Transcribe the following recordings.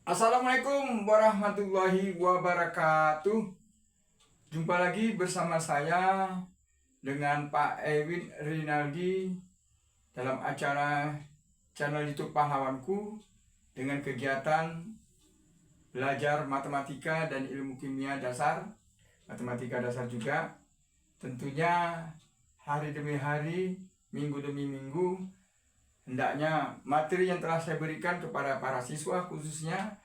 Assalamualaikum warahmatullahi wabarakatuh. Jumpa lagi bersama saya dengan Pak Ewin Rinaldi dalam acara channel YouTube Pahlawanku dengan kegiatan belajar matematika dan ilmu kimia dasar, matematika dasar juga. Tentunya hari demi hari, minggu demi minggu, hendaknya materi yang telah saya berikan kepada para siswa khususnya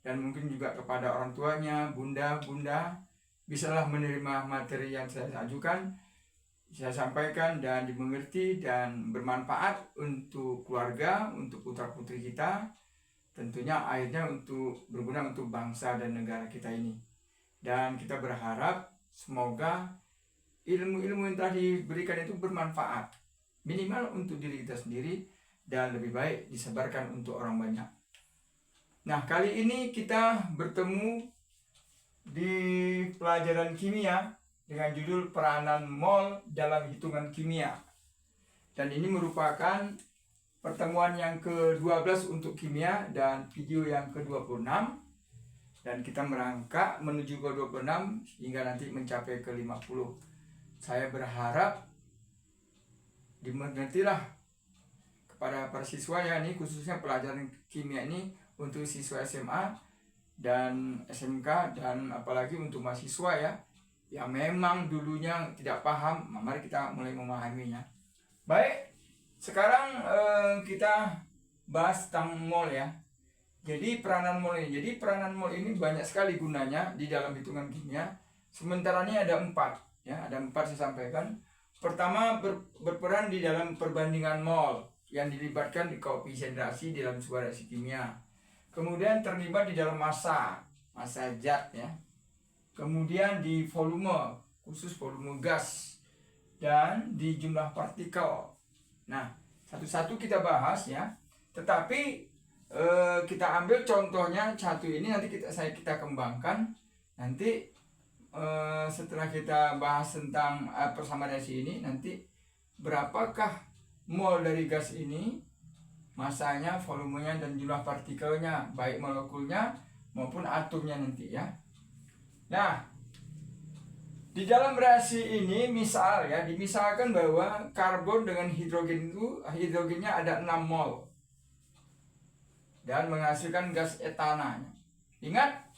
dan mungkin juga kepada orang tuanya, bunda, bisalah menerima materi yang saya ajukan, saya sampaikan dan dimengerti dan bermanfaat untuk keluarga, untuk putra-putri kita, tentunya akhirnya untuk berguna untuk bangsa dan negara kita ini. Dan kita berharap semoga ilmu-ilmu yang telah diberikan itu bermanfaat, minimal untuk diri kita sendiri, dan lebih baik disebarkan untuk orang banyak. Nah, kali ini kita bertemu di pelajaran kimia dengan judul peranan mol dalam hitungan kimia. Dan ini merupakan pertemuan yang ke-12 untuk kimia dan video yang ke-26. Dan kita merangkak menuju ke 26 hingga nanti mencapai ke 50. Saya berharap dimengertilah pada para siswa ya, ini khususnya pelajaran kimia ini untuk siswa SMA dan SMK, dan apalagi untuk mahasiswa ya yang memang dulunya tidak paham. Mari kita mulai memahaminya. Baik, sekarang kita bahas tentang mol ya. Jadi peranan mol ini banyak sekali gunanya di dalam hitungan kimia. Sementara ini ada 4 ya, ada 4 saya sampaikan. Pertama, berperan di dalam perbandingan mol yang dilibatkan di koefisien reaksi dalam sebuah reaksi kimia. Kemudian terlibat di dalam massa zat ya. Kemudian di volume, khusus volume gas, dan di jumlah partikel. Nah, satu-satu kita bahas ya. Tetapi kita ambil contohnya satu ini, nanti kita kembangkan. Nanti setelah kita bahas tentang persamaan reaksi ini, nanti berapakah mol dari gas ini, masanya, volumenya, dan jumlah partikelnya, baik molekulnya maupun atomnya nanti ya. Nah, di dalam reaksi ini dimisalkan bahwa karbon dengan hidrogen itu, hidrogennya ada 6 mol dan menghasilkan gas etana. Ingat,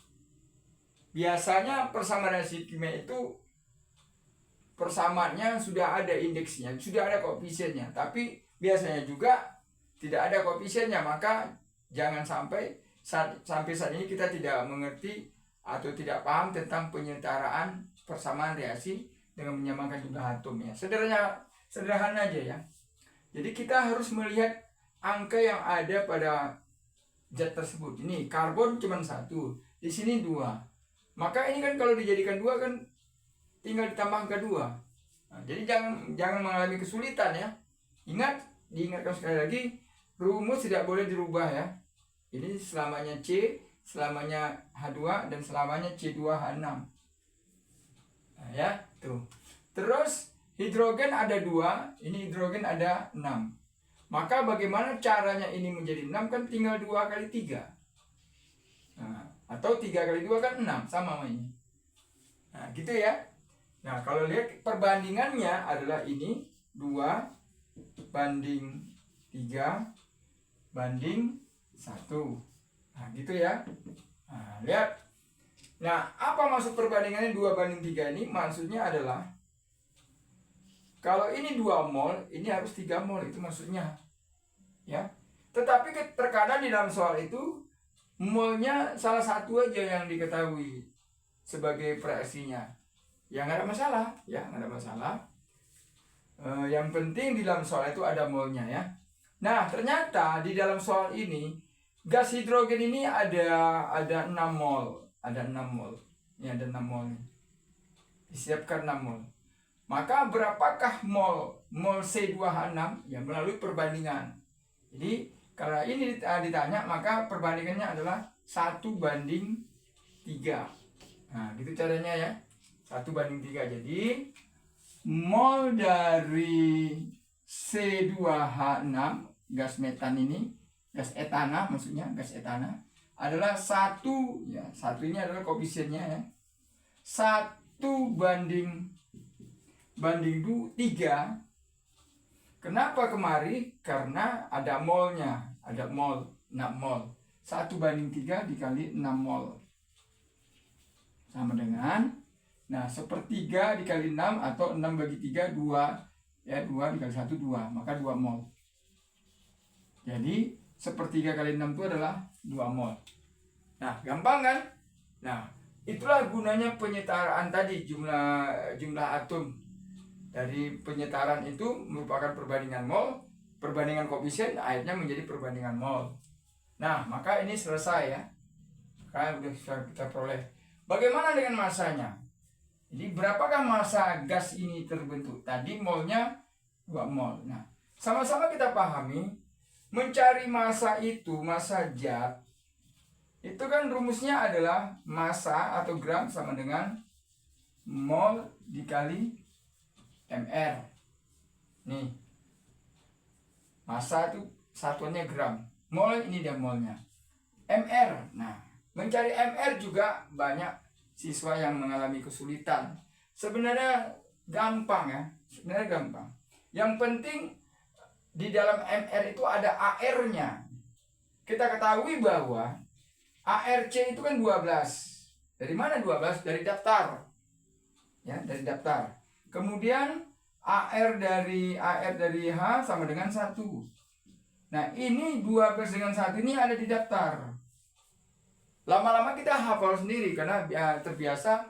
biasanya persamaan reaksi kimia itu persamaannya sudah ada indeksnya, sudah ada koefisiennya, tapi biasanya juga tidak ada koefisiennya. Maka jangan sampai sampai saat ini kita tidak mengerti atau tidak paham tentang penyetaraan persamaan reaksi dengan menyamakan jumlah atomnya. Sederhana aja ya. Jadi kita harus melihat angka yang ada pada zat tersebut. Ini karbon cuma 1, di sini 2. Maka ini kan kalau dijadikan 2 kan tinggal ditambah angka 2. Nah, jadi jangan mengalami kesulitan ya. Diingatkan sekali lagi, rumus tidak boleh dirubah ya. Ini selamanya C, selamanya H2, dan selamanya C2H6. Nah, ya, tuh. Terus hidrogen ada 2, ini hidrogen ada 6. Maka bagaimana caranya ini menjadi 6? Kan tinggal 2 kali 3. Nah, atau 3 kali 2 kan 6, sama ini. Nah, gitu ya. Nah, kalau lihat perbandingannya adalah ini 2 banding 3 banding 1. Nah, gitu ya. Nah, lihat. Nah, apa maksud perbandingannya 2 banding 3 ini? Maksudnya adalah kalau ini 2 mol, ini harus 3 mol, itu maksudnya. Ya. Tetapi terkadang di dalam soal itu molnya salah satu aja yang diketahui sebagai fraksinya. Ya nggak ada masalah, ya nggak ada masalah. Yang penting di dalam soal itu ada molnya ya. Nah, ternyata di dalam soal ini gas hidrogen ini ada 6 mol, ada 6 mol. Ini ada 6 mol. Disiapkan 6 mol. Maka berapakah mol C2H6? Ya melalui perbandingan. Jadi kalau ini ditanya, maka perbandingannya adalah 1 banding 3. Nah, gitu caranya ya. 1 banding 3. Jadi mol dari C2H6 gas metan ini, gas etana maksudnya, gas etana adalah 1, ya, 1 ini adalah koefisiennya ya. 1 banding 3. Kenapa kemari? Karena ada molnya, ada mol, 6 mol. 1 banding 3 dikali 6 mol. Sama dengan, nah, 1/3 dikali 6 atau 6 bagi 3, 2. Ya, 2 dikali 1, 2. Maka 2 mol. Jadi, 1/3 kali 6 itu adalah 2 mol. Nah, gampang kan? Nah, itulah gunanya penyetaraan tadi, jumlah atom. Dari penyetaraan itu merupakan perbandingan mol, perbandingan koefisien, akhirnya menjadi perbandingan mol. Nah, maka ini selesai ya. Kan sudah bisa kita peroleh. Bagaimana dengan masanya? Jadi berapakah massa gas ini terbentuk? Tadi molnya 2 mol. Nah, sama-sama kita pahami, mencari massa itu, massa zat, itu kan rumusnya adalah massa atau gram sama dengan mol dikali mr. Nih, massa itu satuannya gram, mol ini dia molnya, mr. Nah, mencari mr juga banyak siswa yang mengalami kesulitan. Sebenarnya gampang ya, sebenarnya gampang. Yang penting di dalam mr itu ada AR-nya. Kita ketahui bahwa ARC itu kan 12. Dari mana 12? Dari daftar. Ya, dari daftar. Kemudian AR dari H sama dengan 1. Nah, ini 12 dengan 1 ini ada di daftar. Lama-lama kita hafal sendiri karena terbiasa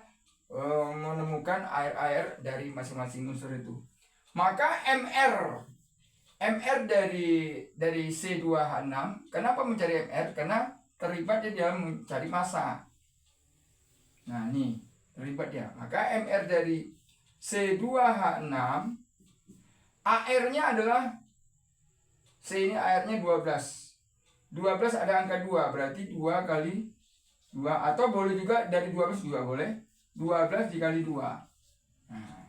menemukan air dari masing-masing unsur itu. Maka MR dari C2H6, kenapa mencari MR? Karena terlibat dia mencari massa. Nah, ini terlibat dia. Maka MR dari C2H6, AR-nya adalah C ini AR-nya 12. 12 ada angka 2, berarti 2 kali 2, atau boleh juga dari 12 juga boleh. 12 dikali 2. Nah,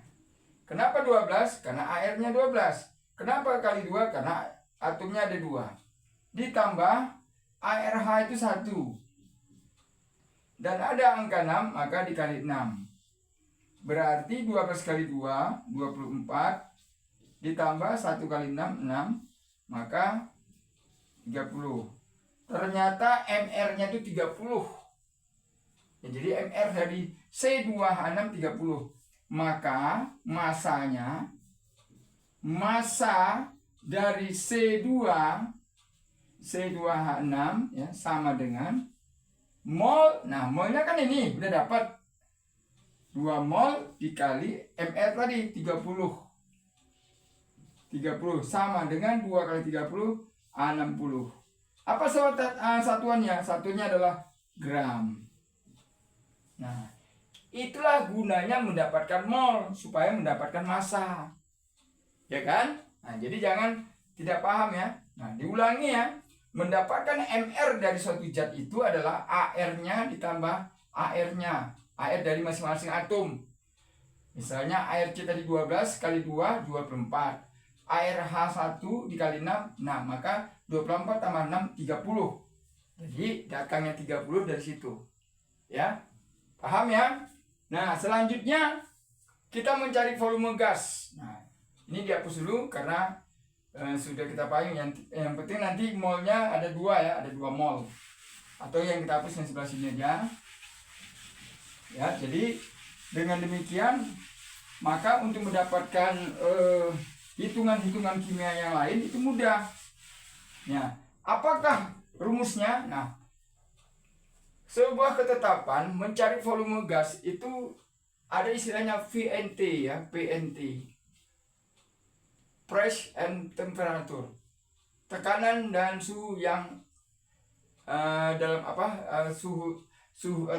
kenapa 12? Karena AR-nya 12. Kenapa kali 2? Karena atomnya ada 2. Ditambah ARH itu 1. Dan ada angka 6, maka dikali 6. Berarti 12 kali 2, 24. Ditambah 1 kali 6, 6. Maka 30. Ternyata MR-nya itu 30. Ya, jadi MR dari C2H6 30. Maka massa dari C2H6 ya, sama dengan mol. Nah, molnya kan ini udah dapat 2 mol dikali MR tadi 30 sama dengan 2 kali 30 60. Apa satuannya? Satunya adalah gram. Nah, itulah gunanya mendapatkan mol, supaya mendapatkan massa. Ya kan? Nah, jadi jangan tidak paham ya. Nah, diulangi ya. Mendapatkan MR dari suatu zat itu adalah AR-nya ditambah AR-nya. AR dari masing-masing atom. Misalnya ARC tadi 12 kali 2, 24. ARH1 dikali 6, nah maka 24 tambah 6, 30. Jadi datangnya 30 dari situ. Ya, paham ya? Nah, selanjutnya kita mencari volume gas. Nah, ini dihapus dulu karena sudah kita pahami. Yang penting nanti molnya ada 2 ya, ada 2 mol. Atau yang kita hapus yang sebelah sini aja. Ya, jadi dengan demikian maka untuk mendapatkan hitungan-hitungan kimia yang lain itu mudah. Ya, apakah rumusnya? Nah, sebuah ketetapan mencari volume gas itu ada istilahnya VNT ya, PNT. Pressure and temperature. Tekanan dan suhu yang dalam suhu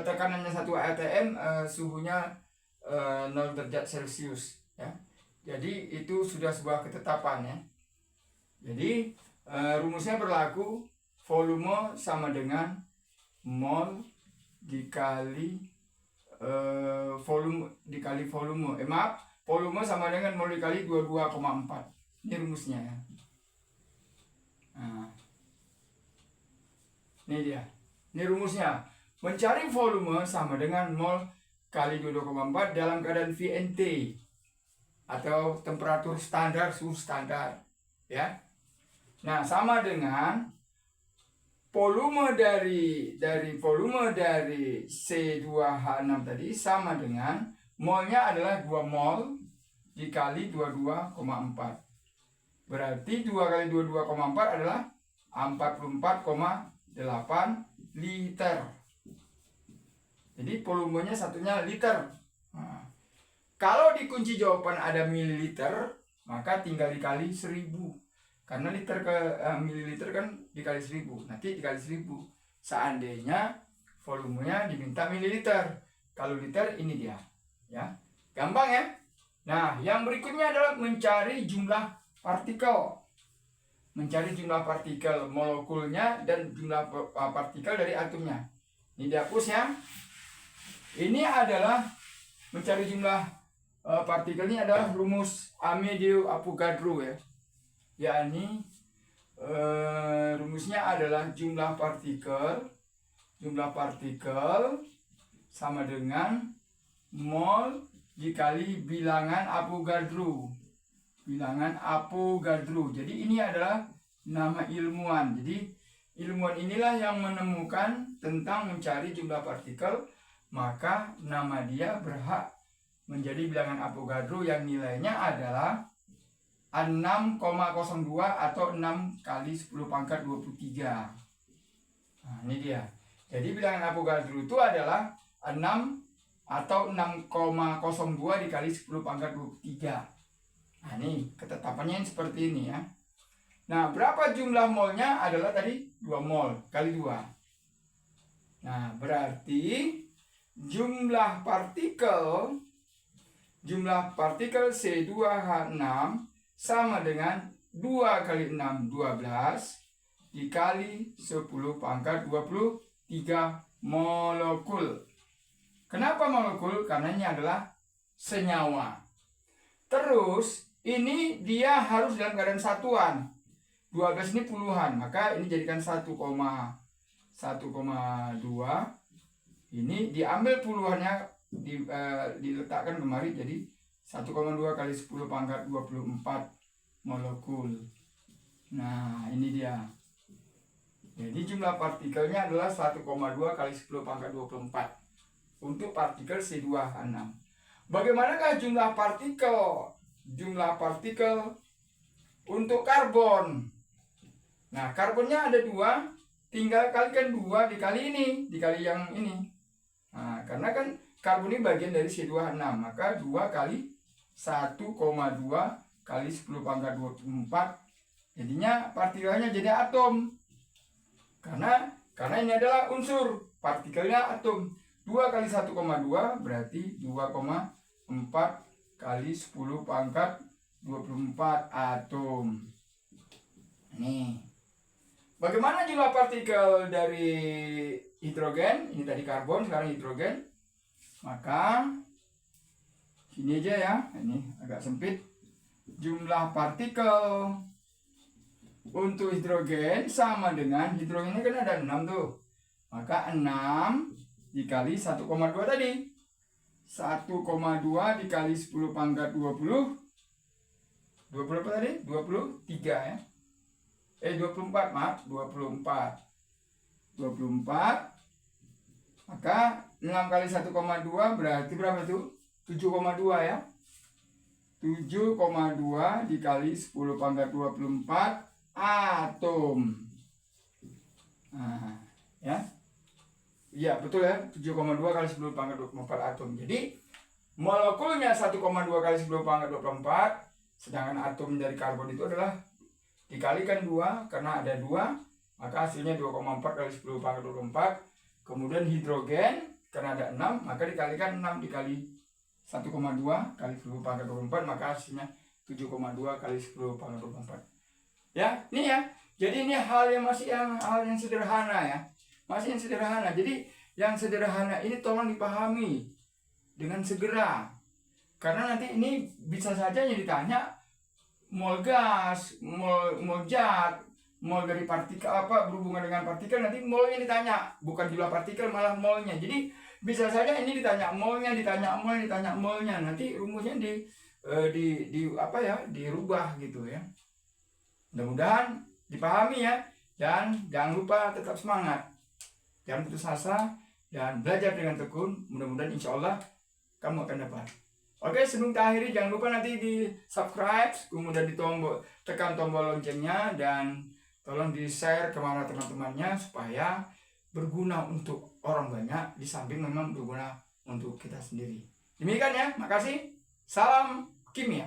tekanannya 1 atm, suhunya 0 derajat Celcius ya. Jadi itu sudah sebuah ketetapan ya. Jadi rumusnya berlaku volume sama dengan mol dikali volume dikali volume. Volume sama dengan mol dikali 22,4. Ini rumusnya ya. Nah, ini dia. Ini rumusnya. Mencari volume sama dengan mol kali 22,4 dalam keadaan VNT atau temperatur standar, suhu standar, ya. Nah, sama dengan volume dari C2H6 tadi sama dengan molnya adalah 2 mol dikali 22,4. Berarti 2 kali 22,4 adalah 44,8 liter. Jadi volumenya satunya liter. Nah, kalau di kunci jawaban ada mililiter, maka tinggal dikali 1000. Karena liter ke mililiter kan dikali 1000. Nanti dikali 1000. Seandainya volumenya diminta mililiter. Kalau liter ini dia, ya. Gampang ya? Nah, yang berikutnya adalah mencari jumlah partikel. Mencari jumlah partikel molekulnya dan jumlah partikel dari atomnya. Ini dihapus ya. Ini adalah mencari jumlah partikel, ini adalah rumus Amedeo Avogadro ya. Yakni rumusnya adalah jumlah partikel sama dengan mol dikali bilangan Avogadro. Bilangan Avogadro. Jadi ini adalah nama ilmuwan. Jadi ilmuwan inilah yang menemukan tentang mencari jumlah partikel, maka nama dia berhak menjadi bilangan Avogadro yang nilainya adalah 6,02 atau 6 kali 10 pangkat 23. Nah, ini dia. Jadi bilangan Avogadro itu adalah 6 atau 6,02 dikali 10 pangkat 23. Nah, ini ketetapannya seperti ini ya. Nah, berapa jumlah molnya adalah tadi 2 mol kali 2. Nah, berarti jumlah partikel C2H6 sama dengan 2 kali 6 12 dikali 10 pangkat 23 molekul. Kenapa molekul? Karena ini adalah senyawa. Terus ini dia harus dalam keadaan satuan. 12 ini puluhan, maka ini jadikan 1,2. Ini diambil puluhannya, diletakkan kemari, jadi 1,2 kali 10 pangkat 24 molekul. Nah, ini dia. Jadi jumlah partikelnya adalah 1,2 kali 10 pangkat 24 untuk partikel C2H6. Bagaimanakah jumlah partikel? Jumlah partikel untuk karbon. Nah, karbonnya ada 2, tinggal kalikan 2 dikali ini, dikali yang ini. Nah, karena kan karbon ini bagian dari C2H6, maka 2 kali 1,2 kali 10 pangkat 24, jadinya partikelnya jadi atom. Karena ini adalah unsur, partikelnya atom. 2 kali 1,2 berarti 2,4 kali 10 pangkat 24 atom. Nih. Bagaimana jumlah partikel dari hidrogen? Ini tadi karbon, sekarang hidrogen. Maka ini aja ya, ini agak sempit. Jumlah partikel untuk hidrogen sama dengan hidrogen ini kan ada 6 tuh. Maka 6 dikali 1,2 tadi. 1,2 dikali 10 pangkat 20. 20 apa tadi? 23 ya. 24, maaf, 24. Maka 6 kali 1,2 berarti berapa itu? 7,2 ya. 7,2 dikali 10 pangkat 24 atom. Nah, ya. Iya, betul ya. 7,2 kali 10 pangkat 24 atom. Jadi molekulnya 1,2 kali 10 pangkat 24, sedangkan atom dari karbon itu adalah dikalikan 2, karena ada 2, maka hasilnya 2,4 kali 10 pangkat 24. Kemudian hidrogen, karena ada 6, maka dikalikan 6 dikali 1,2 kali 10 pangkat 24, maka hasilnya 7,2 kali 10 pangkat 24. Ya, ini ya. Jadi ini hal yang sederhana ya. Masih yang sederhana. Jadi yang sederhana ini tolong dipahami dengan segera. Karena nanti ini bisa saja yang ditanya mol gas, mol zat, mol dari partikel apa berhubungan dengan partikel, nanti molnya ditanya, bukan jumlah partikel malah molnya. Jadi bisa saja ini ditanya molnya, ditanya molnya, nanti rumusnya di apa ya, dirubah gitu ya. Mudah-mudahan dipahami ya, dan jangan lupa tetap semangat, jangan putus asa, dan belajar dengan tekun. Mudah-mudahan insya Allah kamu akan dapat. Oke, sebelum kita akhiri, jangan lupa nanti di subscribe, kemudian tekan tombol loncengnya, dan tolong di share kemana teman-temannya supaya berguna untuk orang banyak, di samping memang berguna untuk kita sendiri. Demikian ya, makasih. Salam kimia.